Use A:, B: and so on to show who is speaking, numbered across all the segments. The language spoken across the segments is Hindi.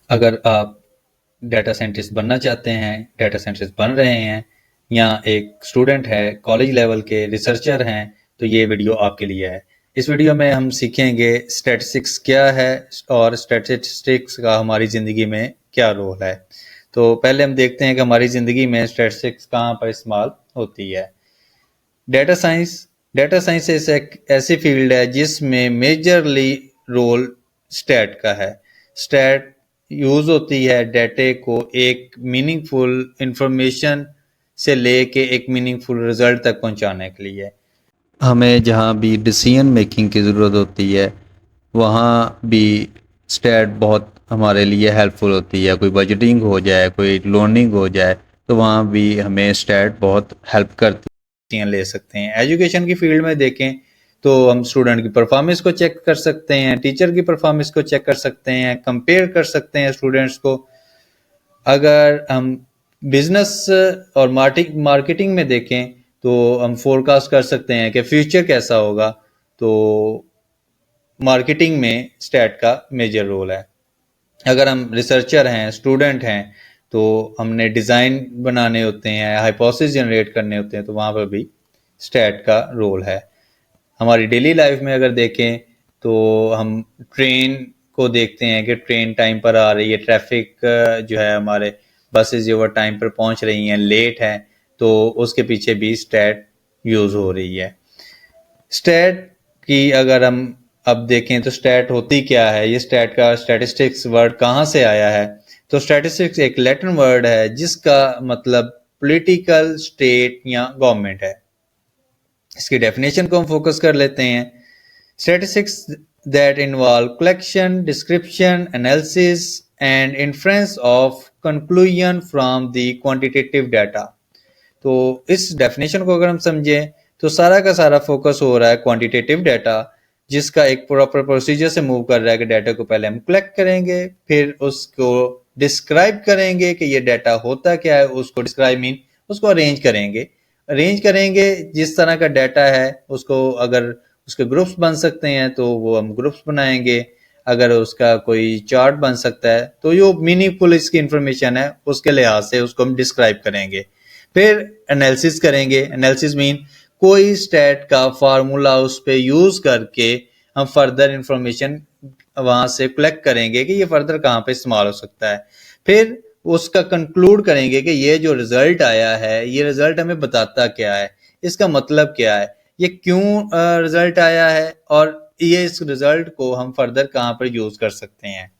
A: अगर आप डाटा साइंटिस्ट बनना चाहते हैं, डाटा साइंटिस्ट बन रहे हैं, या एक स्टूडेंट है, कॉलेज लेवल के रिसर्चर हैं, तो ये वीडियो आपके लिए है। इस वीडियो में हम सीखेंगे स्टैटिस्टिक्स क्या है और स्टैटिस्टिक्स का हमारी ज़िंदगी में क्या रोल है। तो पहले हम देखते हैं कि हमारी ज़िंदगी में स्टैटिस्टिक्स कहाँ पर इस्तेमाल होती है। डेटा साइंस डेटा साइंस एक ऐसी फील्ड है जिसमें मेजरली रोल स्टैट का है। स्टैट यूज होती है डेटे को एक मीनिंगफुल इंफॉर्मेशन से लेके एक मीनिंगफुल रिजल्ट तक पहुंचाने के लिए। हमें जहाँ भी डिसीजन मेकिंग की ज़रूरत होती है वहाँ भी स्टैट बहुत हमारे लिए हेल्पफुल होती है। कोई बजटिंग हो जाए, कोई लोनिंग हो जाए, तो वहाँ भी हमें स्टैट बहुत हेल्प करती है, ले सकते हैं। एजुकेशन की फील्ड में देखें तो हम स्टूडेंट की परफॉर्मेंस को चेक कर सकते हैं, टीचर की परफॉर्मेंस को चेक कर सकते हैं, कंपेयर कर सकते हैं स्टूडेंट्स को। अगर हम बिजनेस और मार्केटिंग में देखें तो हम फोरकास्ट कर सकते हैं कि फ्यूचर कैसा होगा। तो मार्केटिंग में स्टैट का मेजर रोल है। अगर हम रिसर्चर हैं, स्टूडेंट हैं, तो हमने डिज़ाइन बनाने होते हैं, हाइपोथेसिस जनरेट करने होते हैं, तो वहाँ पर भी स्टैट का रोल है। हमारी डेली लाइफ में अगर देखें तो हम ट्रेन को देखते हैं कि ट्रेन टाइम पर आ रही है, ट्रैफिक जो है, हमारे बसेस जो वो टाइम पर पहुंच रही हैं, लेट हैं, तो उसके पीछे भी स्टैट यूज़ हो रही है। स्टैट की अगर हम अब देखें तो स्टैट होती क्या है, ये स्टैट का स्टैटिस्टिक्स वर्ड कहाँ से आया है। तो स्टैटिस्टिक्स एक लैटिन वर्ड है जिसका मतलब पॉलिटिकल स्टेट या गवर्नमेंट है। इसकी डेफिनेशन को हम फोकस कर लेते हैं। Statistics that involve collection, description, analysis and inference of conclusion from the quantitative data. तो इस डेफिनेशन को अगर हम समझें तो सारा का सारा फोकस हो रहा है क्वांटिटेटिव डाटा, जिसका एक प्रॉपर प्रोसीजर से मूव कर रहा है कि डाटा को पहले हम कलेक्ट करेंगे, फिर उसको डिस्क्राइब करेंगे कि ये डाटा होता क्या है, उसको डिस्क्राइब मीन उसको अरेंज करेंगे जिस तरह का डाटा है उसको। अगर उसके ग्रुप्स बन सकते हैं तो वो हम ग्रुप्स बनाएंगे। अगर उसका कोई चार्ट बन सकता है तो जो मीनिंगफुल इसकी इंफॉर्मेशन है उसके लिहाज से उसको हम डिस्क्राइब करेंगे। फिर एनालिसिस करेंगे। एनालिसिस मीन कोई स्टैट का फार्मूला उस पर यूज करके हम फर्दर इंफॉर्मेशन वहां से कलेक्ट करेंगे कि ये फर्दर कहाँ पे इस्तेमाल हो सकता है। फिर उसका कंक्लूड करेंगे कि ये जो रिजल्ट आया है ये रिजल्ट हमें बताता क्या है, इसका मतलब क्या है, ये क्यों रिजल्ट आया है, और ये इस रिजल्ट को हम फर्दर कहाँ पर यूज कर सकते हैं।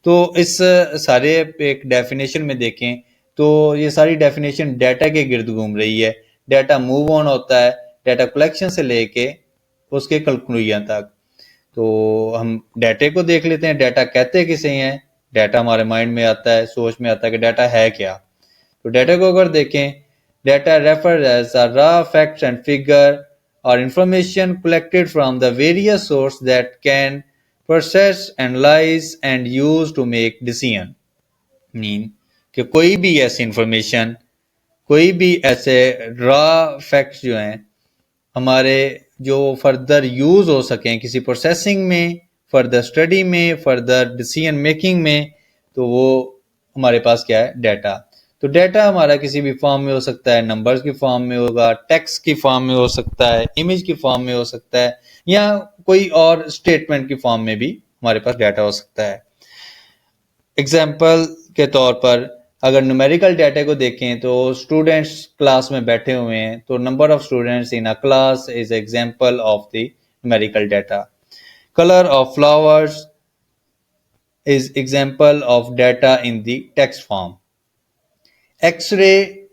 A: तो इस सारे एक डेफिनेशन में देखें तो ये सारी डेफिनेशन डाटा के गिर्द घूम रही है। डाटा मूव ऑन होता है, डाटा कलेक्शन से लेके उसके कंक्लूजन तक। तो हम डाटे को देख लेते हैं, डाटा कहते किसे हैं। डाटा हमारे माइंड में आता है, सोच में आता है कि डाटा है क्या। तो डाटा को अगर देखें, data refer as a raw facts and figure और information collected from the various source that can process analyse and use to make decision. Mean कि कोई भी ऐसी इंफॉर्मेशन, कोई भी ऐसे रॉ फैक्ट्स जो हैं हमारे, जो फर्दर यूज हो सकें किसी प्रोसेसिंग में, फर्दर स्टडी में, फर्दर डिसीजन मेकिंग में, तो वो हमारे पास क्या है, डाटा। तो डाटा हमारा किसी भी फॉर्म में हो सकता है, नंबर्स की फॉर्म में होगा, टेक्स्ट की फॉर्म में हो सकता है, इमेज की फॉर्म में हो सकता है, या कोई और स्टेटमेंट की फॉर्म में भी हमारे पास डाटा हो सकता है। एग्जाम्पल के तौर पर अगर न्यूमेरिकल डाटा को देखें तो स्टूडेंट्स क्लास में बैठे हुए हैं, तो number of students in a class is example of the numerical data. Colour of flowers is example of data in the text form. X-ray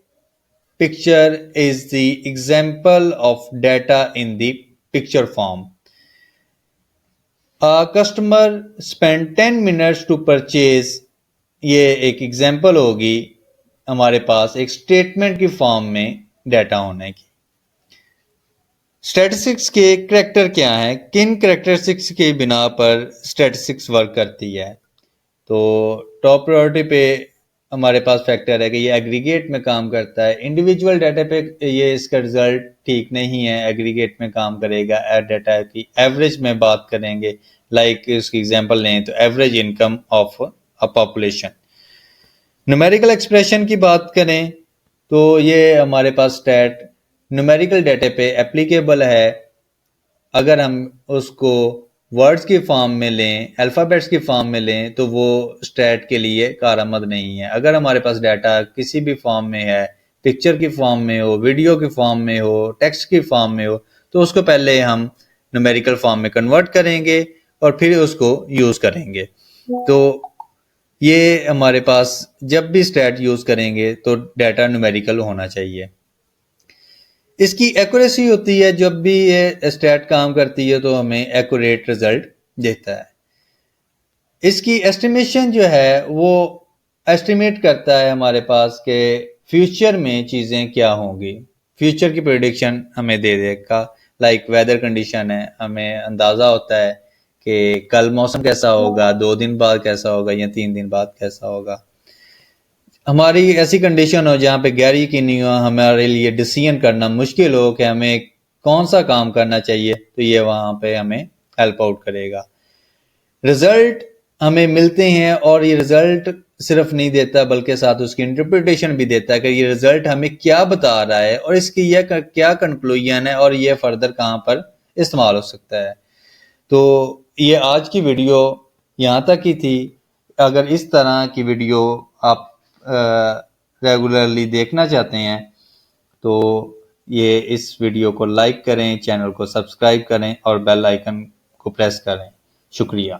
A: picture is the example of data in the picture form. A customer spent 10 minutes to purchase, ये एक एग्जाम्पल होगी हमारे पास एक स्टेटमेंट की फॉर्म में डाटा होने की। स्टैटिस्टिक्स के करैक्टर क्या है, किन करैक्टरिस्टिक्स की बिना पर स्टैटिस्टिक्स वर्क करती है। तो टॉप प्रायोरिटी पे हमारे पास फैक्टर है कि ये एग्रीगेट में काम करता है। इंडिविजुअल डाटा पे ये इसका रिजल्ट ठीक नहीं है, एग्रीगेट में काम करेगा। डाटा की एवरेज में बात करेंगे, लाइक इसकी एग्जांपल लें तो average income of population. Numerical expression की बात करें तो ये हमारे पास स्टैट न्यूमेरिकल डाटा पे एप्लीकेबल है। अगर हम उसको वर्ड्स की फॉर्म में लें, अल्फ़ाबेट्स की फॉर्म में लें, तो वो स्टैट के लिए कारआमद नहीं है। अगर हमारे पास डाटा किसी भी फॉर्म में है, पिक्चर की फॉर्म में हो, वीडियो की फॉर्म में हो, टेक्स्ट की फॉर्म में हो, तो उसको पहले हम न्यूमेरिकल फॉर्म में कन्वर्ट करेंगे और फिर उसको यूज़ करेंगे। तो ये हमारे पास जब भी स्टैट यूज़ करेंगे तो डाटा न्यूमेरिकल होना चाहिए। इसकी एक्यूरेसी होती है, जब भी ये स्टैट काम करती है तो हमें एक्यूरेट रिजल्ट देता है। इसकी एस्टिमेशन जो है वो एस्टिमेट करता है हमारे पास के फ्यूचर में चीज़ें क्या होंगी, फ्यूचर की प्रेडिक्शन हमें दे देगा। लाइक वेदर कंडीशन है, हमें अंदाज़ा होता है कि कल मौसम कैसा होगा, 2 दिन बाद कैसा होगा या 3 दिन बाद कैसा होगा। हमारी ऐसी कंडीशन हो जहाँ पे गैर यकीनी हो, हमारे लिए डिसीजन करना मुश्किल हो कि हमें कौन सा काम करना चाहिए, तो ये वहाँ पे हमें हेल्प आउट करेगा। रिजल्ट हमें मिलते हैं और ये रिजल्ट सिर्फ नहीं देता बल्कि साथ उसकी इंटरप्रिटेशन भी देता है कि ये रिजल्ट हमें क्या बता रहा है और इसकी यह क्या कंक्लूजन है और ये फर्दर कहाँ पर इस्तेमाल हो सकता है। तो ये आज की वीडियो यहाँ तक ही थी। अगर इस तरह की वीडियो आप रेगुलरली देखना चाहते हैं तो ये इस वीडियो को लाइक करें, चैनल को सब्सक्राइब करें और बेल आइकन को प्रेस करें। शुक्रिया।